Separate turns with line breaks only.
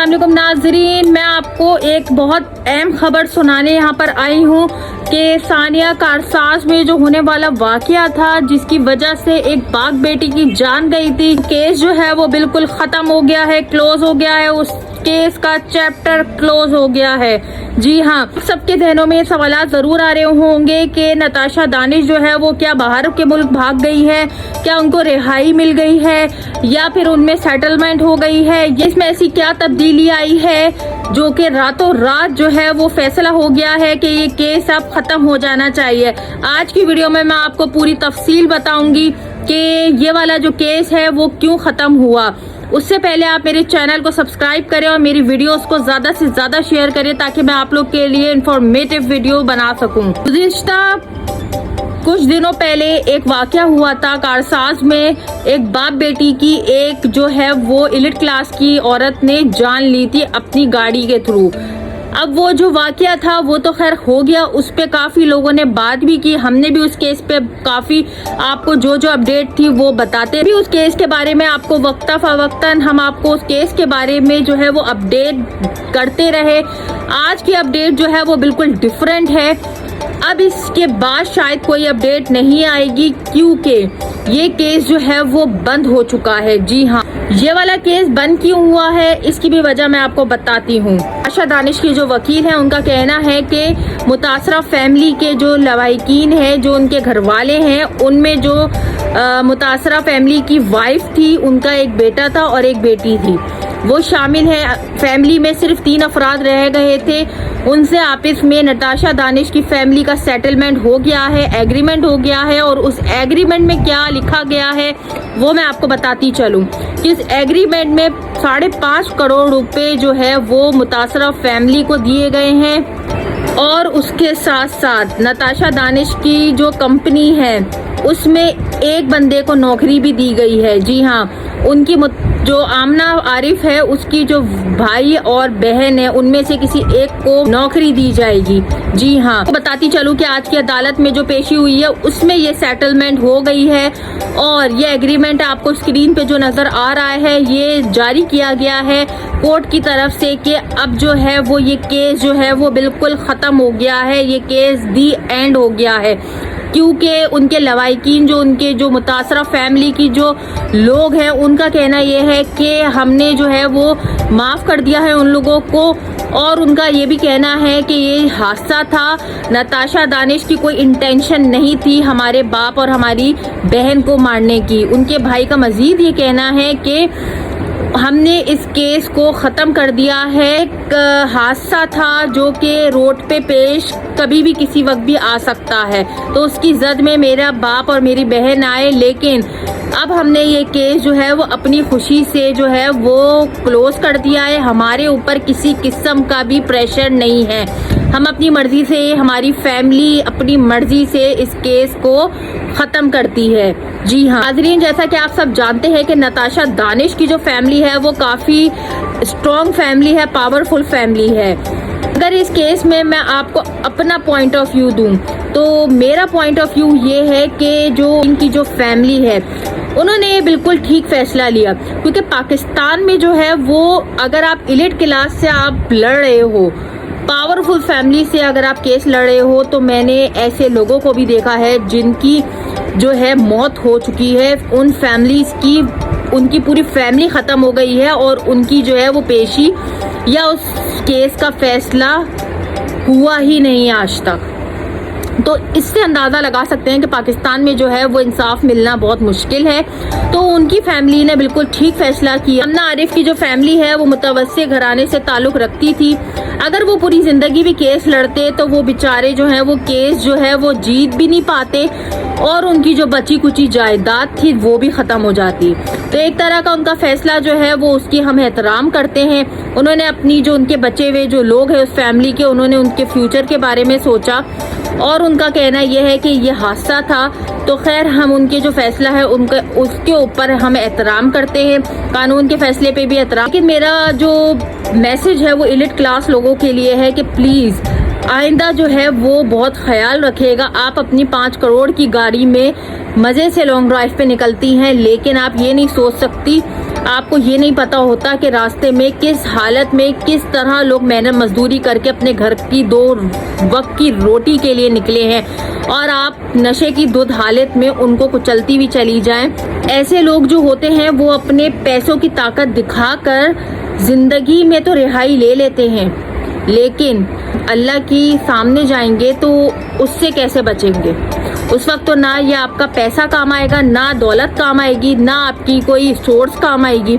अस्सलाम वालेकुम नाजरीन, मैं आपको एक बहुत अहम खबर सुनाने यहाँ पर आई हूँ कि सानिया कारसाज में जो होने वाला वाकया था जिसकी वजह से एक बाप बेटी की जान गई थी, केस जो है वो बिल्कुल खत्म हो गया है, क्लोज हो गया है, उस केस का चैप्टर क्लोज हो गया है। जी हाँ, सबके जहनों में सवाल जरूर आ रहे होंगे कि नताशा दानिश जो है वो क्या बाहर के मुल्क भाग गई है, क्या उनको रिहाई मिल गई है या फिर उनमें सेटलमेंट हो गई है, इसमें ऐसी क्या तब्दीली आई है जो कि रातों रात जो है वो फैसला हो गया है कि ये केस अब खत्म हो जाना चाहिए। आज की वीडियो में मैं आपको पूरी तफसील बताऊंगी कि ये वाला जो केस है वो क्यों खत्म हुआ। उससे पहले आप मेरे चैनल को सब्सक्राइब करें और मेरी वीडियोस को ज्यादा से ज्यादा शेयर करें ताकि मैं आप लोग के लिए इंफॉर्मेटिव वीडियो बना सकूं। गुज़िश्ता कुछ दिनों पहले एक वाकया हुआ था कारसाज में, एक बाप बेटी की एक जो है वो एलिट क्लास की औरत ने जान ली थी अपनी गाड़ी के थ्रू। अब वो जो वाकया था वो तो खैर हो गया, उस पे काफी लोगों ने बात भी की, हमने भी उस केस पे काफी आपको जो जो अपडेट थी वो बताते भी उस केस के बारे में, आपको वक्ता फवक्तन हम आपको उस केस के बारे में जो है वो अपडेट करते रहे। आज की अपडेट जो है वो बिल्कुल डिफरेंट है। अब इसके बाद शायद कोई अपडेट नहीं आएगी क्योंकि ये केस जो है वो बंद हो चुका है। जी हाँ, ये वाला केस बंद क्यों हुआ है इसकी भी वजह मैं आपको बताती हूँ। नताशा दानिश की जो वकील है उनका कहना है कि मुतासरा फैमिली के जो लवाहिकीन है, जो उनके घर वाले हैं, उनमें जो मुतासरा फैमिली की वाइफ थी, उनका एक बेटा था और एक बेटी थी, वो शामिल है। फैमिली में सिर्फ 3 अफराद रह गए थे, उनसे आपस में नताशा दानिश की फैमिली का सेटलमेंट हो गया है, एग्रीमेंट हो गया है। और उस एग्रीमेंट में क्या लिखा गया है वो मैं आपको बताती चलूं कि इस एग्रीमेंट में 5.5 करोड़ रुपए जो है वो मुतासरा फैमिली को दिए गए हैं और उसके साथ साथ नताशा दानिश की जो कंपनी है उसमें एक बंदे को नौकरी भी दी गई है। जी हाँ, उनकी जो आमना आरिफ है उसकी जो भाई और बहन है उनमें से किसी एक को नौकरी दी जाएगी। जी हाँ, तो बताती चलूं कि आज की अदालत में जो पेशी हुई है उसमें ये सेटलमेंट हो गई है और ये एग्रीमेंट आपको स्क्रीन पे जो नजर आ रहा है ये जारी किया गया है कोर्ट की तरफ से कि अब जो है वो ये केस जो है वो बिल्कुल खत्म हो गया है, ये केस दी एंड हो गया है क्योंकि उनके लवाहिकीन जो उनके जो मुतासरा फैमिली की जो लोग हैं उनका कहना ये है कि हमने जो है वो माफ़ कर दिया है उन लोगों को। और उनका ये भी कहना है कि ये हादसा था, नताशा दानिश की कोई इंटेंशन नहीं थी हमारे बाप और हमारी बहन को मारने की। उनके भाई का मजीद ये कहना है कि हमने इस केस को ख़त्म कर दिया है, एक हादसा था जो कि रोड पे पेश कभी भी किसी वक्त भी आ सकता है, तो उसकी जद में मेरा बाप और मेरी बहन आए, लेकिन अब हमने ये केस जो है वो अपनी खुशी से जो है वो क्लोज कर दिया है। हमारे ऊपर किसी किस्म का भी प्रेशर नहीं है, हम अपनी मर्जी से, हमारी फैमिली अपनी मर्जी से इस केस को ख़त्म करती है। जी हाँ नाज़रीन, जैसा कि आप सब जानते हैं कि नताशा दानिश की जो फैमिली है वो काफ़ी स्ट्रॉन्ग फैमिली है, पावरफुल फैमिली है। अगर इस केस में मैं आपको अपना पॉइंट ऑफ व्यू दूं तो मेरा पॉइंट ऑफ व्यू ये है कि जो इनकी जो फैमिली है उन्होंने बिल्कुल ठीक फैसला लिया क्योंकि पाकिस्तान में जो है वो अगर आप एलिट क्लास से आप लड़ रहे हो, पावरफुल फैमिली से अगर आप केस लड़ रहे हो, तो मैंने ऐसे लोगों को भी देखा है जिनकी जो है मौत हो चुकी है, उन फैमिलीज की उनकी पूरी फैमिली ख़त्म हो गई है और उनकी जो है वो पेशी या उस केस का फैसला हुआ ही नहीं आज तक। तो इससे अंदाज़ा लगा सकते हैं कि पाकिस्तान में जो है वो इंसाफ मिलना बहुत मुश्किल है। तो उनकी फैमिली ने बिल्कुल ठीक फैसला किया। आमना आरिफ की जो फैमिली है वो मुतवस्सित घराने से ताल्लुक़ रखती थी, अगर वो पूरी ज़िंदगी भी केस लड़ते तो वो बेचारे जो हैं वो केस जो है वो जीत भी नहीं पाते और उनकी जो बची कुची जायदाद थी वो भी ख़त्म हो जाती। तो एक तरह का उनका फैसला जो है वो उसकी हम एहतराम करते हैं। उन्होंने अपनी जो उनके बचे हुए जो लोग हैं उस फैमिली के, उन्होंने उनके फ्यूचर के बारे में सोचा और उनका कहना यह है कि ये हादसा था, तो खैर हम उनके जो फैसला है उनका उसके ऊपर हम एहतराम करते हैं, कानून के फैसले पे भी एहतराम। लेकिन मेरा जो मैसेज है वो एलिट क्लास लोगों के लिए है कि प्लीज़ आइंदा जो है वो बहुत ख्याल रखिएगा। आप अपनी 5 करोड़ की गाड़ी में मज़े से लॉन्ग ड्राइव पे निकलती हैं, लेकिन आप ये नहीं सोच सकती آپ کو یہ نہیں پتا ہوتا کہ راستے میں کس حالت میں کس طرح لوگ محنت مزدوری کر کے اپنے گھر کی 2 وقت کی روٹی کے لیے نکلے ہیں، اور آپ نشے کی دھت حالت میں ان کو کچلتی بھی چلی جائیں۔ ایسے لوگ جو ہوتے ہیں وہ اپنے پیسوں کی طاقت دکھا کر زندگی میں تو رہائی لے لیتے ہیں، لیکن اللہ کی سامنے جائیں گے تو اس سے کیسے بچیں گے؟ اس وقت تو نہ یہ آپ کا پیسہ کام آئے گا، نہ دولت کام آئے گی، نہ آپ کی کوئی سورس کام آئے گی۔